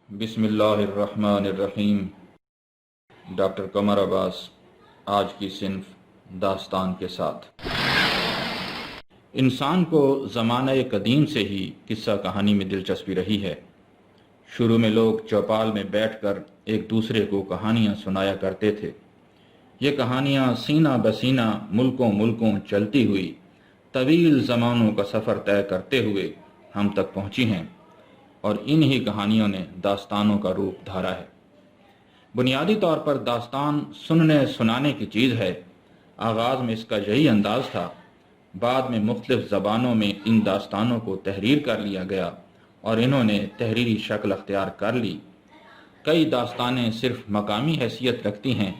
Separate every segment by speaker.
Speaker 1: बिस्मिल्लाहिर्रहमानिर्रहीम। डॉक्टर कमर अब्बास आज की सिन्फ दास्तान के साथ। इंसान को ज़माने कदीम से ही किस्सा कहानी में दिलचस्पी रही है। शुरू में लोग चौपाल में बैठकर एक दूसरे को कहानियाँ सुनाया करते थे। ये कहानियाँ सीना बसीना मुल्कों मुल्कों चलती हुई तवील ज़मानों का सफ़र तय करते हुए हम तक पहुँची हैं और इन्हीं कहानियों ने दास्तानों का रूप धारा है। बुनियादी तौर पर दास्तान सुनने सुनाने की चीज़ है। आगाज़ में इसका यही अंदाज़ था, बाद में मुख्तलिफ ज़बानों में इन दास्तानों को तहरीर कर लिया गया और इन्होंने तहरीरी शक्ल अख्तियार कर ली। कई दास्तानें सिर्फ मकामी हैसियत रखती हैं,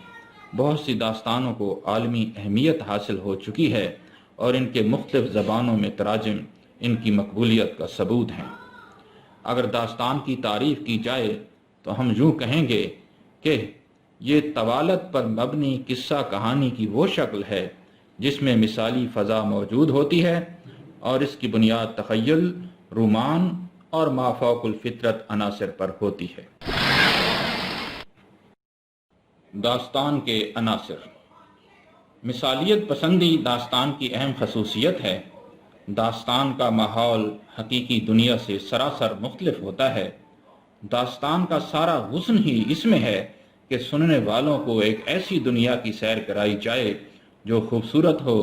Speaker 1: बहुत सी दास्तानों को आलमी अहमियत हासिल हो चुकी है और इनके मुख्तलिफ ज़बानों में तराजिम इनकी मकबूलियत का सबूत हैं। अगर दास्तान की तारीफ़ की जाए तो हम यूँ कहेंगे कि ये तवालत पर मबनी किस्सा कहानी की वो शक्ल है जिसमें मिसाली फ़ज़ा मौजूद होती है और इसकी बुनियाद तख़य्युल, रुमान और माफ़ौकुल फ़ितरत अनासिर पर होती है। दास्तान के अनासिर। मिसालियत पसंदी दास्तान की अहम खसूसियत है। दास्तान का माहौल हकीकी दुनिया से सरासर मुख्तलिफ होता है। दास्तान का सारा हुस्न ही इसमें है कि सुनने वालों को एक ऐसी दुनिया की सैर कराई जाए जो खूबसूरत हो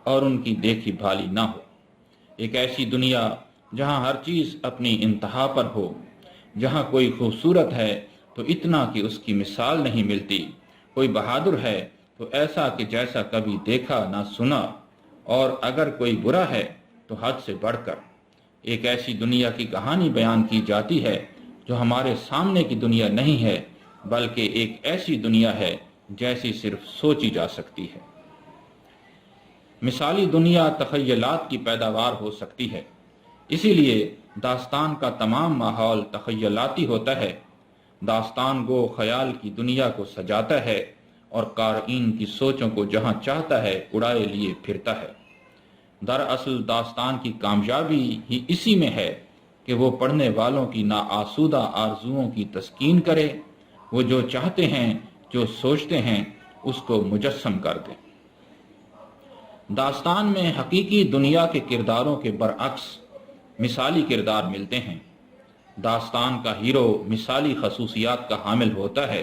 Speaker 1: और उनकी देखी भाली ना हो। एक ऐसी दुनिया जहाँ हर चीज़ अपनी इंतहा पर हो, जहाँ कोई खूबसूरत है तो इतना कि उसकी मिसाल नहीं मिलती, कोई बहादुर है तो ऐसा कि जैसा कभी देखा ना सुना, और अगर कोई बुरा है तो हद से बढ़कर। एक ऐसी दुनिया की कहानी बयान की जाती है जो हमारे सामने की दुनिया नहीं है, बल्कि एक ऐसी दुनिया है जैसी सिर्फ सोची जा सकती है। मिसाली दुनिया तख़य्युलात की पैदावार हो सकती है, इसीलिए दास्तान का तमाम माहौल तख़य्युलाती होता है। दास्तान गो ख्याल की दुनिया को सजाता है और क़ारीन की सोचों को जहाँ चाहता है उड़ाए लिए फिरता है। दरअसल दास्तान की कामयाबी ही इसी में है कि वो पढ़ने वालों की नाआसूदा आरजुओं की तस्कीन करे, वो जो चाहते हैं, जो सोचते हैं, उसको मुजस्सम कर दे। दास्तान में हकीकी दुनिया के किरदारों के बरअक्स मिसाली किरदार मिलते हैं। दास्तान का हीरो मिसाली खसूसियात का हामिल होता है।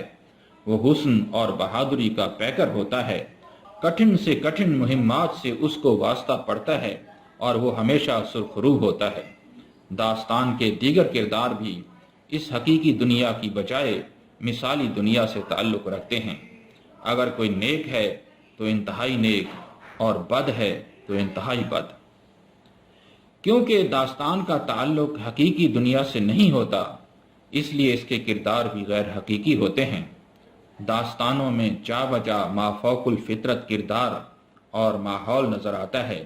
Speaker 1: वो हुस्न और बहादुरी का पैकर होता है। कठिन से कठिन मुहिम्मात से उसको वास्ता पड़ता है और वो हमेशा सुरखरू होता है। दास्तान के दीगर किरदार भी इस हकीकी दुनिया की बजाय मिसाली दुनिया से ताल्लुक़ रखते हैं। अगर कोई नेक है तो इंतहाई नेक और बद है तो इंतहाई बद। क्योंकि दास्तान का ताल्लुक़ हकीकी दुनिया से नहीं होता, इसलिए इसके किरदार भी गैर हकीकी होते हैं। दास्तानों में जा बजा माफ़ौकुल फ़ितरत किरदार और माहौल नज़र आता है।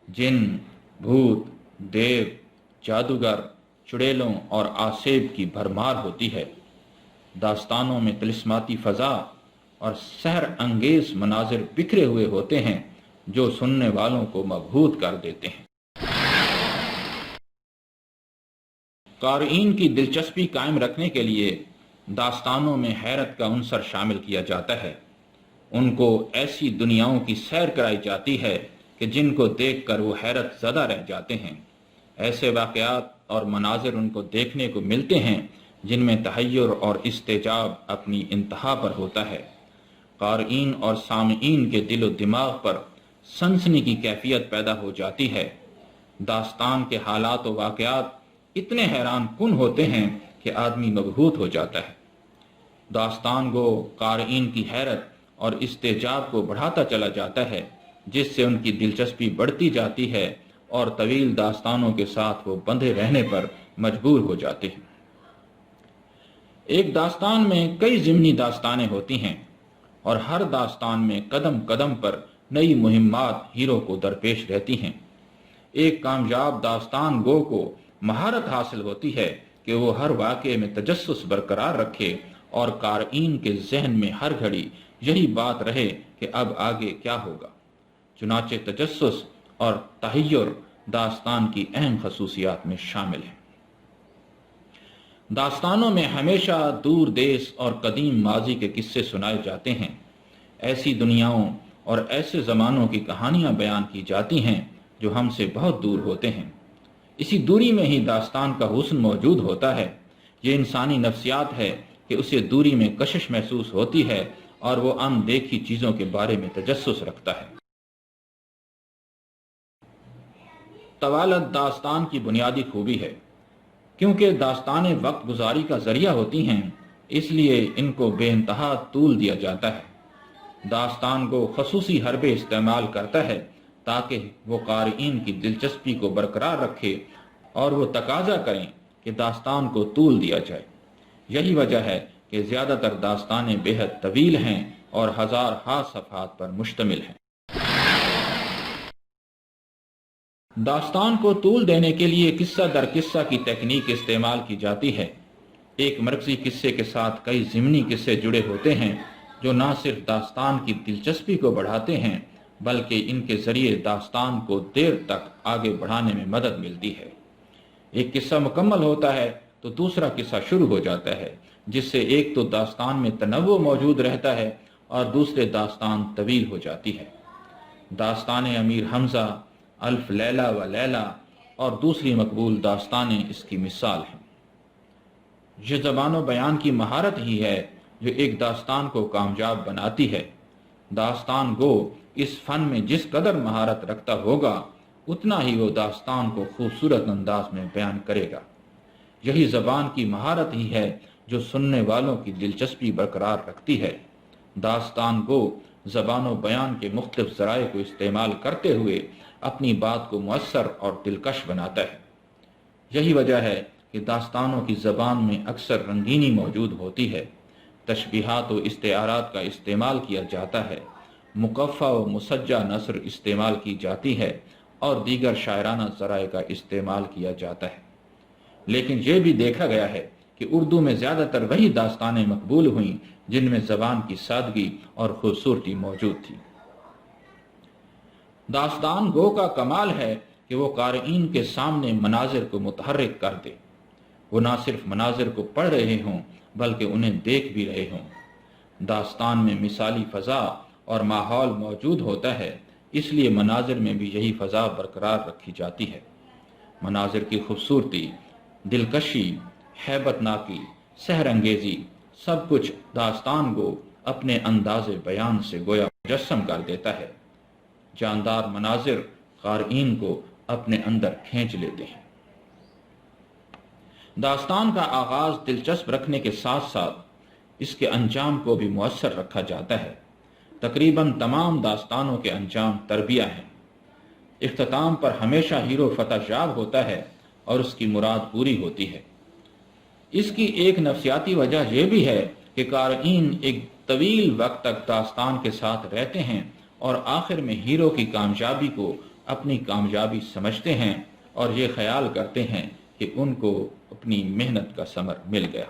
Speaker 1: जिन, भूत, देव, जादूगर, चुड़ैलों और आसेब की भरमार होती है। दास्तानों में तिलिस्माती फ़ज़ा और सहर अंगेज़ मनाजिर बिखरे हुए होते हैं जो सुनने वालों को मबहूत कर देते हैं। क़ारीन की दिलचस्पी कायम रखने के लिए दास्तानों में हैरत का उनसर शामिल किया जाता है। उनको ऐसी दुनियाओं की सैर कराई जाती है कि जिनको देखकर वो हैरत ज़दा रह जाते हैं। ऐसे वाक़यात और मनाजिर उनको देखने को मिलते हैं जिनमें तहय्युर और इस्तेजाब अपनी इंतहा पर होता है। क़ारीन और सामीन के दिलो दिमाग पर सनसनी की कैफियत पैदा हो जाती है। दास्तान के हालात व वाक़यात इतने हैरान कुन होते हैं कि आदमी मबहूत हो जाता है। दास्तान गो क़ारीन की हैरत और इस्तेजाब को बढ़ाता चला जाता है, जिससे उनकी दिलचस्पी बढ़ती जाती है और तवील दास्तानों के साथ वो बंधे रहने पर मजबूर हो जाते हैं। एक दास्तान में कई ज़िमनी दास्तानें होती हैं और हर दास्तान में कदम कदम पर नई मुहिम्मात हीरो को दरपेश रहती हैं। एक कामयाब दास्तान गो को महारत हासिल होती है कि वो हर वाक़े में तजस्सुस बरकरार रखे और क़ारीन के जहन में हर घड़ी यही बात रहे कि अब आगे क्या होगा। चुनाचे तजस्सुस और तहय्युर दास्तान की अहम खसूसियात में शामिल है। داستانوں میں ہمیشہ دور دیس اور قدیم ماضی کے قصے سنائے جاتے ہیں۔ ایسی دنیاؤں اور ایسے زمانوں کی کہانیاں بیان کی جاتی ہیں جو ہم سے بہت دور ہوتے ہیں۔ اسی دوری میں ہی داستان کا حسن موجود ہوتا ہے۔ یہ انسانی نفسیات ہے کہ اسے دوری میں کشش محسوس ہوتی ہے اور وہ ان دیکھی چیزوں کے بارے میں تجسس رکھتا ہے۔ طوالت داستان کی بنیادی خوبی ہے۔ کیونکہ داستانیں وقت گزاری کا ذریعہ ہوتی ہیں، اس لیے ان کو بے انتہا طول دیا جاتا ہے۔ داستان کو خصوصی حربے استعمال کرتا ہے تاکہ وہ قارئین کی دلچسپی کو برقرار رکھے اور وہ تقاضا کریں کہ داستان کو طول دیا جائے۔ یہی وجہ ہے کہ زیادہ تر داستانیں بے حد طویل ہیں اور ہزار ہا صفحات پر مشتمل ہیں۔ داستان کو طول دینے کے لیے قصہ در قصہ کی تکنیک استعمال کی جاتی ہے۔ ایک مرکزی قصے کے ساتھ کئی ضمنی قصے جڑے ہوتے ہیں جو نہ صرف داستان کی دلچسپی کو بڑھاتے ہیں بلکہ ان کے ذریعے داستان کو دیر تک آگے بڑھانے میں مدد ملتی ہے۔ ایک قصہ مکمل ہوتا ہے تو دوسرا قصہ شروع ہو جاتا ہے، جس سے ایک تو داستان میں تنوع موجود رہتا ہے اور دوسرے داستان طویل ہو جاتی ہے۔ داستان امیر حمزہ، الف لیلہ و لیلہ اور دوسری مقبول داستانیں اس کی مثال ہیں۔ یہ زبان و بیان کی مہارت ہی ہے جو ایک داستان کو کامیاب بناتی ہے۔ داستان گو اس فن میں جس قدر مہارت رکھتا ہوگا اتنا ہی وہ داستان کو خوبصورت انداز میں بیان کرے گا۔ یہی زبان کی مہارت ہی ہے جو سننے والوں کی دلچسپی برقرار رکھتی ہے۔ داستان گو زبان و بیان کے مختلف ذرائع کو استعمال کرتے ہوئے اپنی بات کو مؤثر اور دلکش بناتا ہے۔ یہی وجہ ہے کہ داستانوں کی زبان میں اکثر رنگینی موجود ہوتی ہے، تشبیہات و استعارات کا استعمال کیا جاتا ہے، مقفع و مسجع نثر استعمال کی جاتی ہے اور دیگر شاعرانہ ذرائع کا استعمال کیا جاتا ہے۔ لیکن یہ بھی دیکھا گیا ہے کہ اردو میں زیادہ تر وہی داستانیں مقبول ہوئیں جن میں زبان کی سادگی اور خوبصورتی موجود تھی۔ داستان گو کا کمال ہے کہ وہ قارئین کے سامنے مناظر کو متحرک کر دے۔ وہ نہ صرف مناظر کو پڑھ رہے ہوں بلکہ انہیں دیکھ بھی رہے ہوں۔ داستان میں مثالی فضا اور ماحول موجود ہوتا ہے، اس لیے مناظر میں بھی یہی فضا برقرار رکھی جاتی ہے۔ مناظر کی خوبصورتی، دلکشی، ہیبت ناکی، سحر انگیزی سب کچھ داستان کو اپنے انداز بیان سے گویا مجسم کر دیتا ہے۔ جاندار مناظر قارئین کو اپنے اندر کھینچ لیتے ہیں۔ داستان کا آغاز دلچسپ رکھنے کے ساتھ ساتھ اس کے انجام کو بھی مؤثر رکھا جاتا ہے۔ تقریباً تمام داستانوں کے انجام تربیہ ہیں۔ اختتام پر ہمیشہ ہیرو فتح یاب ہوتا ہے اور اس کی مراد پوری ہوتی ہے۔ اس کی ایک نفسیاتی وجہ یہ بھی ہے کہ قارئین ایک طویل وقت تک داستان کے ساتھ رہتے ہیں اور آخر میں ہیرو کی کامیابی کو اپنی کامیابی سمجھتے ہیں اور یہ خیال کرتے ہیں کہ ان کو اپنی محنت کا ثمر مل گیا۔